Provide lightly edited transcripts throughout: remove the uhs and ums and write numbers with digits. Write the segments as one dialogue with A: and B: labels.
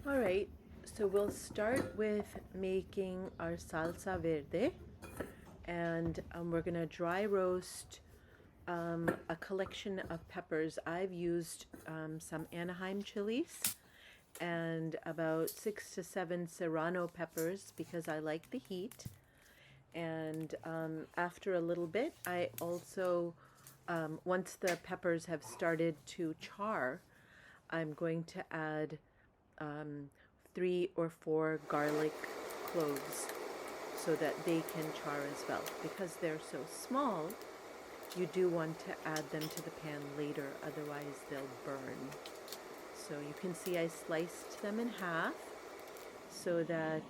A: All right, so we'll start with making our salsa verde, and we're gonna dry roast a collection of peppers. I've used some Anaheim chilies and about 6 to 7 serrano peppers because I like the heat. And after a little bit, I also, once the peppers have started to char, I'm going to add 3 or 4 garlic cloves so that they can char as well. Because they're so small, you do want to add them to the pan later, otherwise they'll burn. So you can see I sliced them in half so that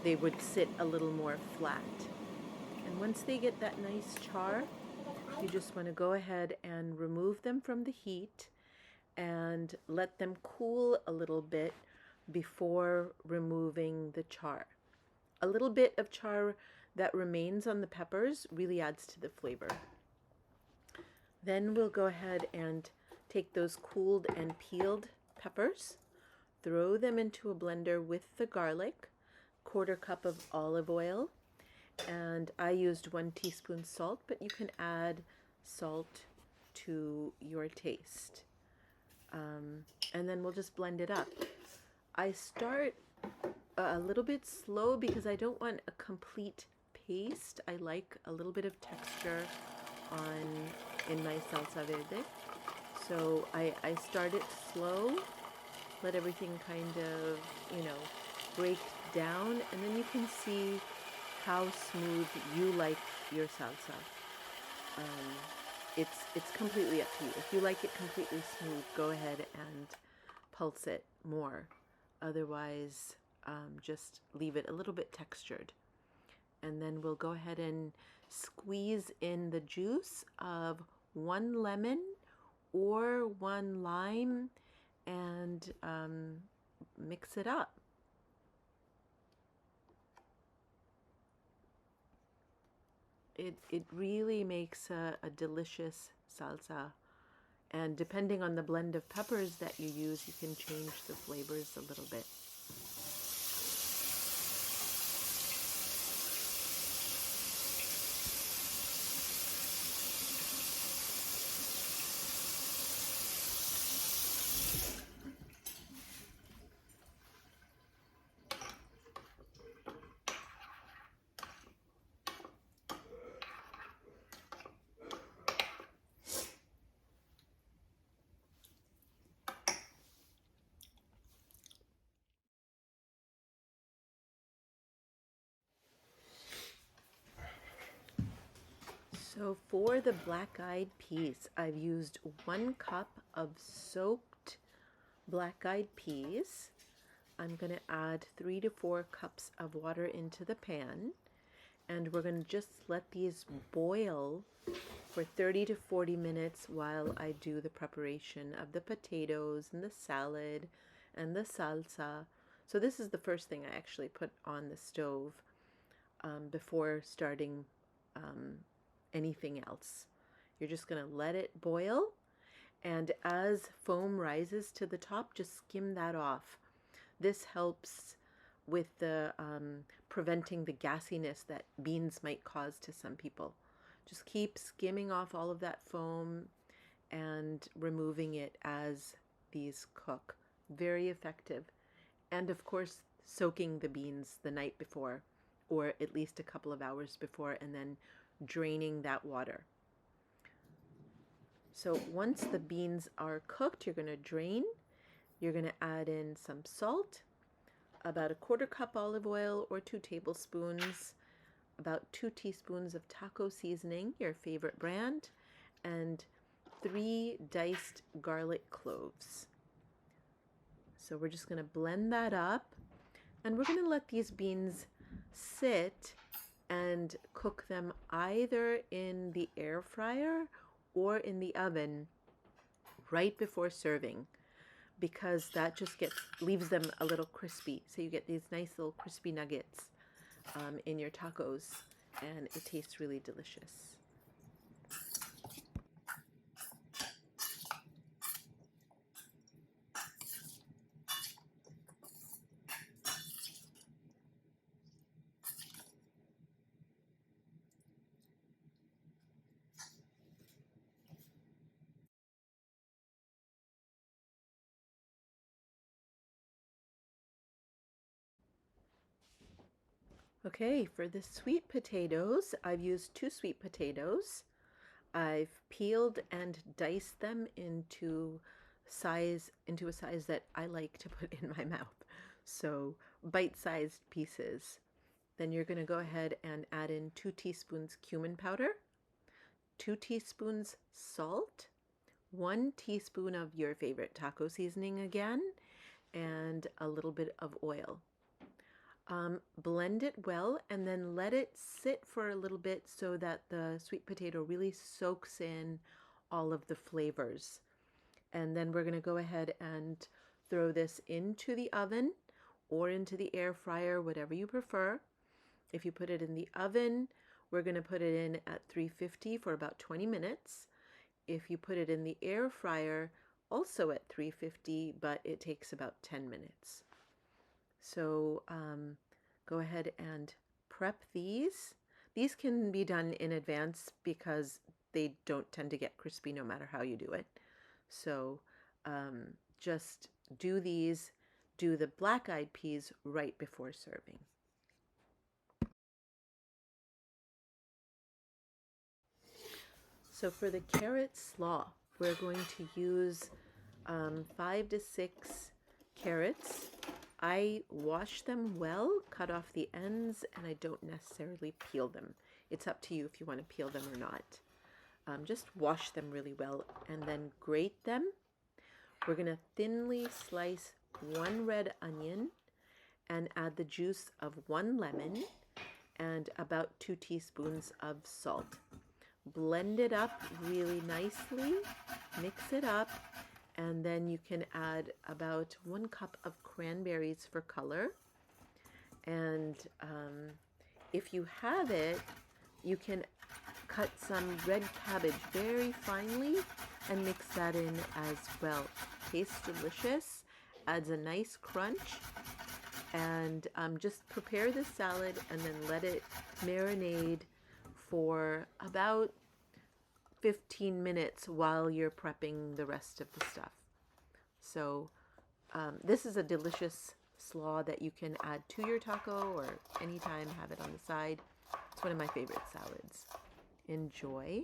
A: they would sit a little more flat. And once they get that nice char, you just want to go ahead and remove them from the heat and let them cool a little bit before removing the char. A little bit of char that remains on the peppers really adds to the flavor. Then we'll go ahead and take those cooled and peeled peppers, throw them into a blender with the garlic, 1/4 cup of olive oil, and I used 1 teaspoon salt, but you can add salt to your taste. And then we'll just blend it up. I start a little bit slow because I don't want a complete paste. I like a little bit of texture in my salsa verde. So I start it slow, let everything kind of, break down, and then you can see how smooth you like your salsa. It's completely up to you. If you like it completely smooth, go ahead and pulse it more. Otherwise, just leave it a little bit textured. And then we'll go ahead and squeeze in the juice of 1 lemon or 1 lime and mix it up. It really makes a delicious salsa. And depending on the blend of peppers that you use, you can change the flavors a little bit. So for the black-eyed peas, I've used 1 cup of soaked black-eyed peas. I'm going to add 3 to 4 cups of water into the pan, and we're going to just let these boil for 30 to 40 minutes while I do the preparation of the potatoes and the salad and the salsa. So this is the first thing I actually put on the stove before starting anything else. You're just going to let it boil, and as foam rises to the top, just skim that off. This helps with the preventing the gassiness that beans might cause to some people. Just keep skimming off all of that foam and removing it as these cook. Very effective. And of course, soaking the beans the night before, or at least a couple of hours before, and then draining that water. So once the beans are cooked, you're going to drain. You're going to add in some salt, about a 1/4 cup olive oil or 2 tablespoons, about 2 teaspoons of taco seasoning, your favorite brand, and 3 diced garlic cloves. So we're just going to blend that up, and we're going to let these beans sit and cook them either in the air fryer or in the oven right before serving, because that just leaves them a little crispy. So you get these nice little crispy nuggets in your tacos, and it tastes really delicious. Okay, for the sweet potatoes, I've used 2 sweet potatoes. I've peeled and diced them into a size that I like to put in my mouth. So bite-sized pieces. Then you're going to go ahead and add in 2 teaspoons cumin powder, 2 teaspoons salt, 1 teaspoon of your favorite taco seasoning again, and a little bit of oil. Blend it well and then let it sit for a little bit so that the sweet potato really soaks in all of the flavors. And then we're going to go ahead and throw this into the oven or into the air fryer, whatever you prefer. If you put it in the oven, we're going to put it in at 350 for about 20 minutes. If you put it in the air fryer, also at 350, but it takes about 10 minutes. So go ahead and prep these. These can be done in advance because they don't tend to get crispy no matter how you do it. So just do the black-eyed peas right before serving. So for the carrot slaw, we're going to use 5 to 6 carrots. I wash them well, cut off the ends, and I don't necessarily peel them. It's up to you if you want to peel them or not. Just wash them really well and then grate them. We're going to thinly slice 1 red onion and add the juice of 1 lemon and about 2 teaspoons of salt. Blend it up really nicely, mix it up, and then you can add about 1 cup of cranberries for color. And if you have it, you can cut some red cabbage very finely and mix that in as well. Tastes delicious, adds a nice crunch, and just prepare the salad and then let it marinate for about 15 minutes while you're prepping the rest of the stuff. So this is a delicious slaw that you can add to your taco or anytime have it on the side. It's one of my favorite salads. Enjoy.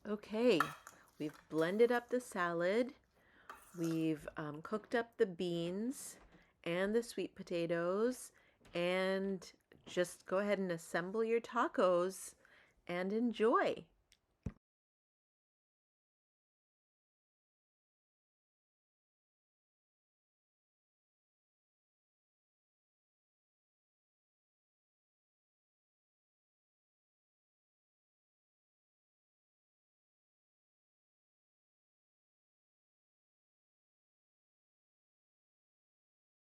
A: Okay, we've blended up the salad. We've cooked up the beans and the sweet potatoes and just go ahead and assemble your tacos and enjoy.